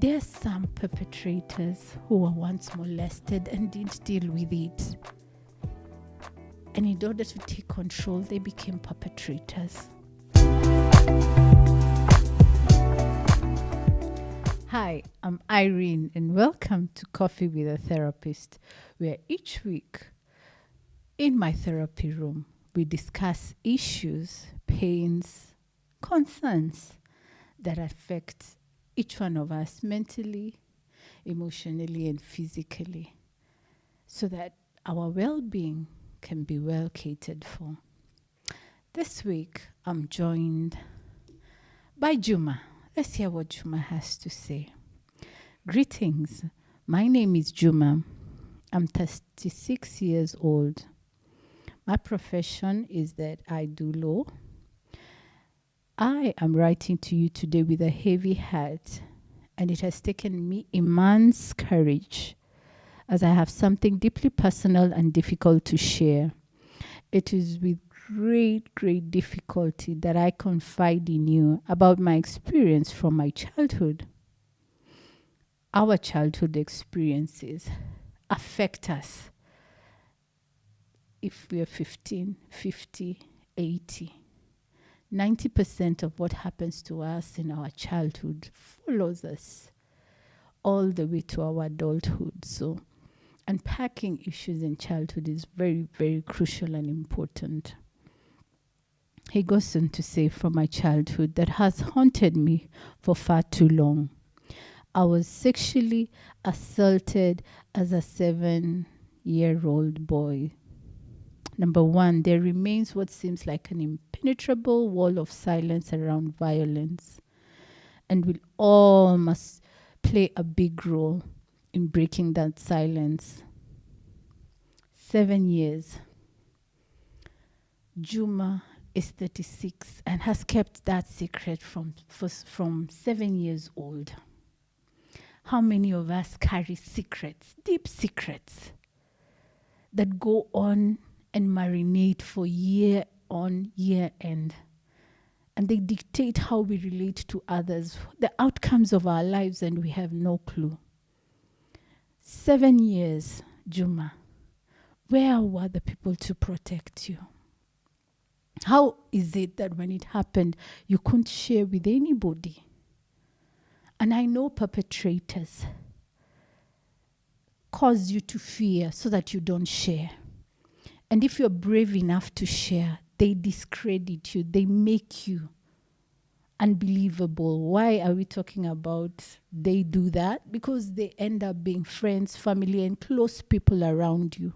There are some perpetrators who were once molested and didn't deal with it. And in order to take control, they became perpetrators. Hi, I'm Irene, and welcome to Coffee with a Therapist, where each week in my therapy room, we discuss issues, pains, concerns that affect each one of us mentally, emotionally, and physically, so that our well-being can be well catered for. This week, I'm joined by Juma. Let's hear what Juma has to say. Greetings. My name is Juma. I'm 36 years old. My profession is that I do law. I am writing to you today with a heavy heart, and it has taken me immense courage as I have something deeply personal and difficult to share. It is with great difficulty that I confide in you about my experience from my childhood. Our childhood experiences affect us if we are 15, 50, 80. 90% of what happens to us in our childhood follows us all the way to our adulthood. So unpacking issues in childhood is very crucial and important. He goes on to say, from my childhood that has haunted me for far too long. I was sexually assaulted as a 7-year-old boy. Number one, there remains what seems like an impenetrable wall of silence around violence, and we all must play a big role in breaking that silence. 7 years. Juma is 36 and has kept that secret from 7 years old. How many of us carry secrets, deep secrets, that go on and marinate for year on year end? And they dictate how we relate to others, the outcomes of our lives, and we have no clue. 7 years, Juma. Where were the people to protect you? How is it that when it happened, you couldn't share with anybody? And I know perpetrators cause you to fear so that you don't share. And if you're brave enough to share, they discredit you. They make you unbelievable. Why are we talking about they do that? Because they end up being friends, family, and close people around you.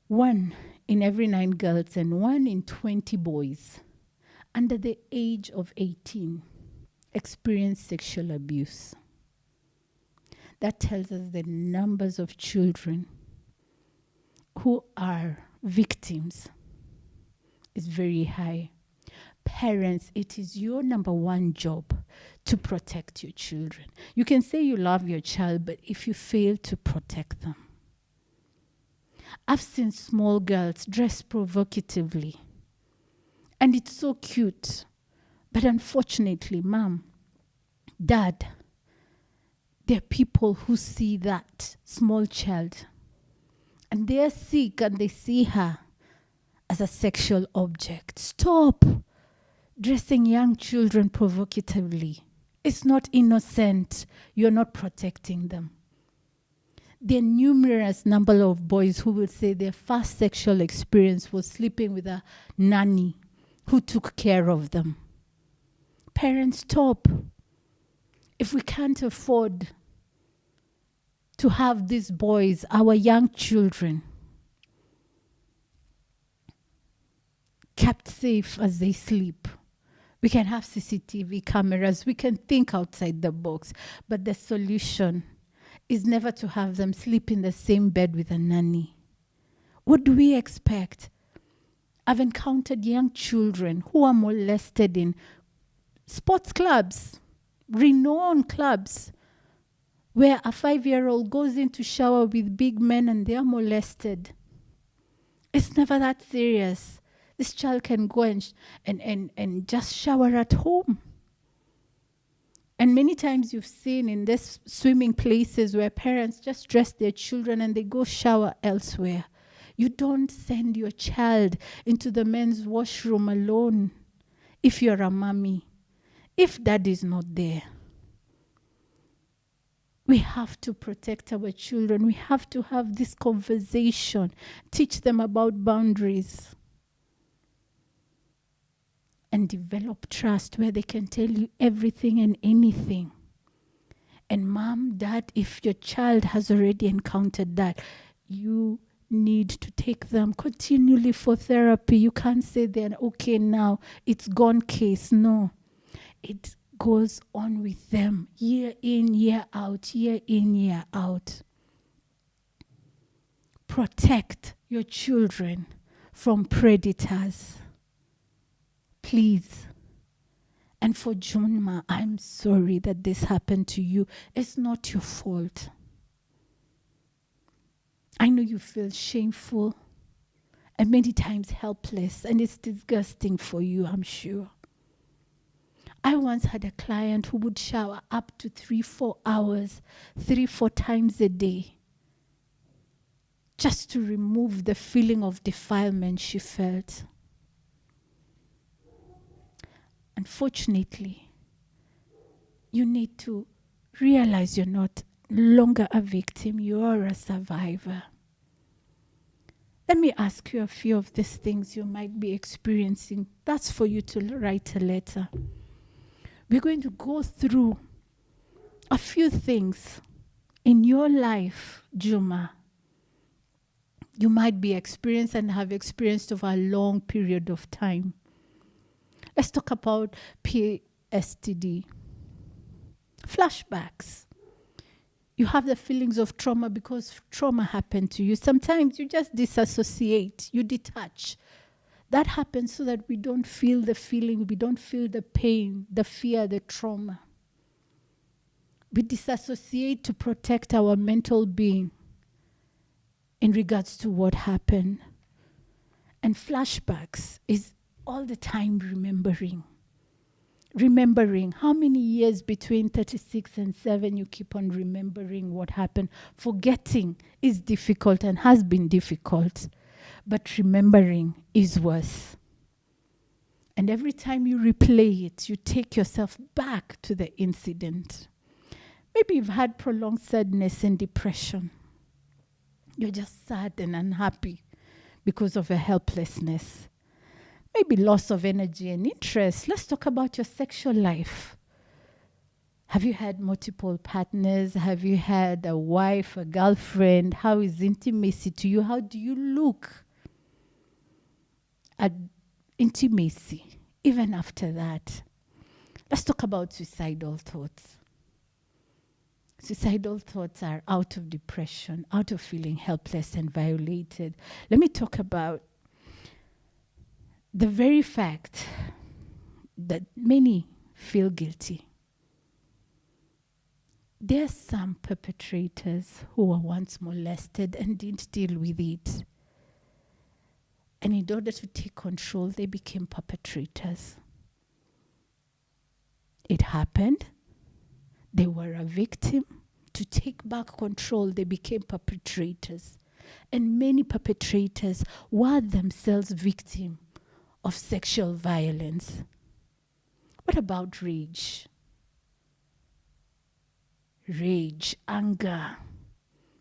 1 in every 9 girls and 1 in 20 boys under the age of 18 experience sexual abuse. That tells us the numbers of children who are victims is very high. Parents, it is your number one job to protect your children. You can say you love your child, but if you fail to protect them. I've seen small girls dress provocatively, and it's so cute. But unfortunately, Mom, Dad, there are people who see that small child and they are sick and they see her as a sexual object. Stop dressing young children provocatively. It's not innocent. You're not protecting them. There are numerous number of boys who will say their first sexual experience was sleeping with a nanny who took care of them. Parents, stop. If we can't afford to have these boys, our young children, kept safe as they sleep, we can have CCTV cameras, we can think outside the box, but the solution is never to have them sleep in the same bed with a nanny. What do we expect? I've encountered young children who are molested in sports clubs, renowned clubs, where a 5-year-old goes in to shower with big men and they are molested. It's never that serious. This child can go and just shower at home. And many times you've seen in this swimming places where parents just dress their children and they go shower elsewhere. You don't send your child into the men's washroom alone if you're a mommy, if dad is not there. We have to protect our children. We have to have this conversation, teach them about boundaries, and develop trust where they can tell you everything and anything. And mom, dad, if your child has already encountered that, you need to take them continually for therapy. You can't say they're okay now, it's gone case. No, it goes on with them year in, year out, year in, year out. Protect your children from predators, please. And for Junma, I'm sorry that this happened to you. It's not your fault. I know you feel shameful and many times helpless, and it's disgusting for you, I'm sure. I once had a client who would shower up to 3-4 hours, 3-4 times a day, just to remove the feeling of defilement she felt. Unfortunately, you need to realize you're not longer a victim, you're a survivor. Let me ask you a few of these things you might be experiencing. That's for you to write a letter. We're going to go through a few things in your life, Juma, you might be experienced and have experienced over a long period of time. Let's talk about PSTD. Flashbacks. You have the feelings of trauma because trauma happened to you. Sometimes you just disassociate, you detach. That happens so that we don't feel the feeling, we don't feel the pain, the fear, the trauma. We disassociate to protect our mental being in regards to what happened. And flashbacks is all the time remembering. Remembering how many years between 36 and 7 you keep on remembering what happened. Forgetting is difficult and has been difficult, but remembering is worse. And every time you replay it, you take yourself back to the incident. Maybe you've had prolonged sadness and depression. You're just sad and unhappy because of a helplessness. Maybe loss of energy and interest. Let's talk about your sexual life. Have you had multiple partners? Have you had a wife, a girlfriend? How is intimacy to you? How do you look at intimacy even after that? Let's talk about suicidal thoughts. Suicidal thoughts are out of depression, out of feeling helpless and violated. Let me talk about the very fact that many feel guilty. There are some perpetrators who were once molested and didn't deal with it. And in order to take control, they became perpetrators. It happened. They were a victim. To take back control, they became perpetrators. And many perpetrators were themselves victims of sexual violence. What about rage? Rage, anger,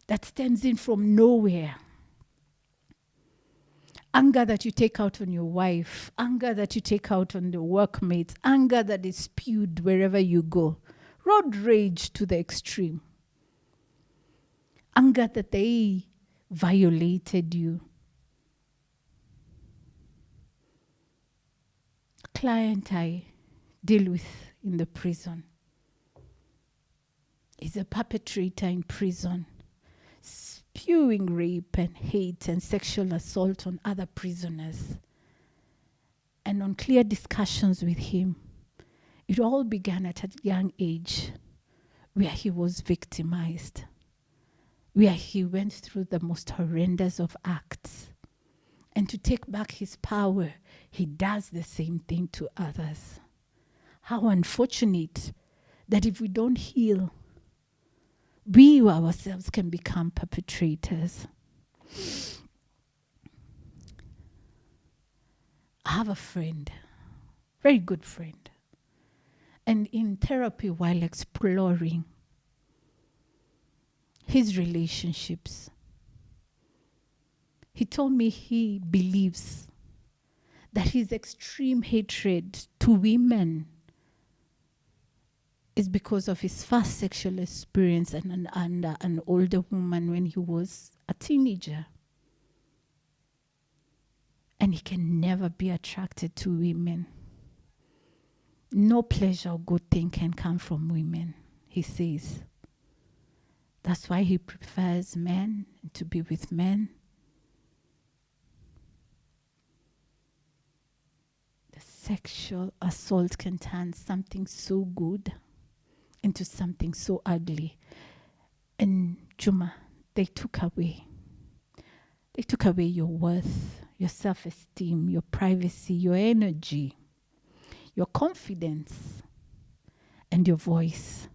that stems in from nowhere. Anger that you take out on your wife, anger that you take out on the workmates, anger that is spewed wherever you go. Road rage to the extreme. Anger that they violated you. A client I deal with in the prison is a perpetrator in prison, spewing rape and hate and sexual assault on other prisoners. And on clear discussions with him, it all began at a young age where he was victimized, where he went through the most horrendous of acts. And to take back his power, he does the same thing to others. How unfortunate that if we don't heal, we ourselves can become perpetrators. I have a friend, very good friend, and in therapy, while exploring his relationships, he told me he believes that his extreme hatred to women is because of his first sexual experience under an older woman when he was a teenager. And he can never be attracted to women. No pleasure or good thing can come from women, he says. That's why he prefers men, to be with men. The sexual assault can turn something so good into something so ugly. And Juma, they took away your worth, your self-esteem, your privacy, your energy, your confidence, and your voice.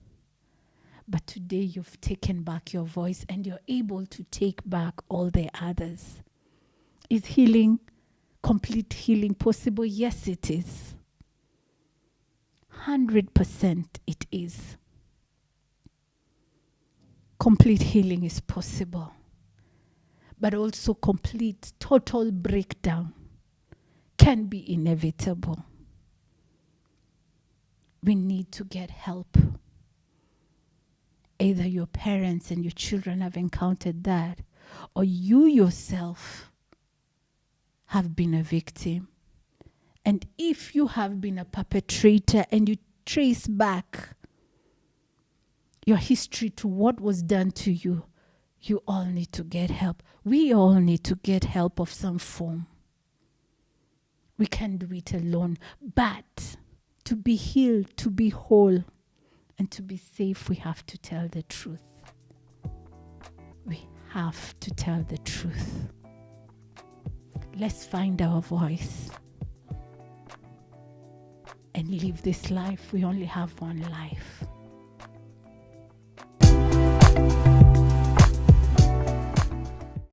But today you've taken back your voice and you're able to take back all the others. Is healing, complete healing possible? Yes, it is. 100% it is. Complete healing is possible. But also complete, total breakdown can be inevitable. We need to get help. Either your parents and your children have encountered that, or you yourself have been a victim. And if you have been a perpetrator and you trace back your history to what was done to you, you all need to get help. We all need to get help of some form. We can't do it alone. But to be healed, to be whole, and to be safe, we have to tell the truth. We have to tell the truth. Let's find our voice and live this life. We only have one life.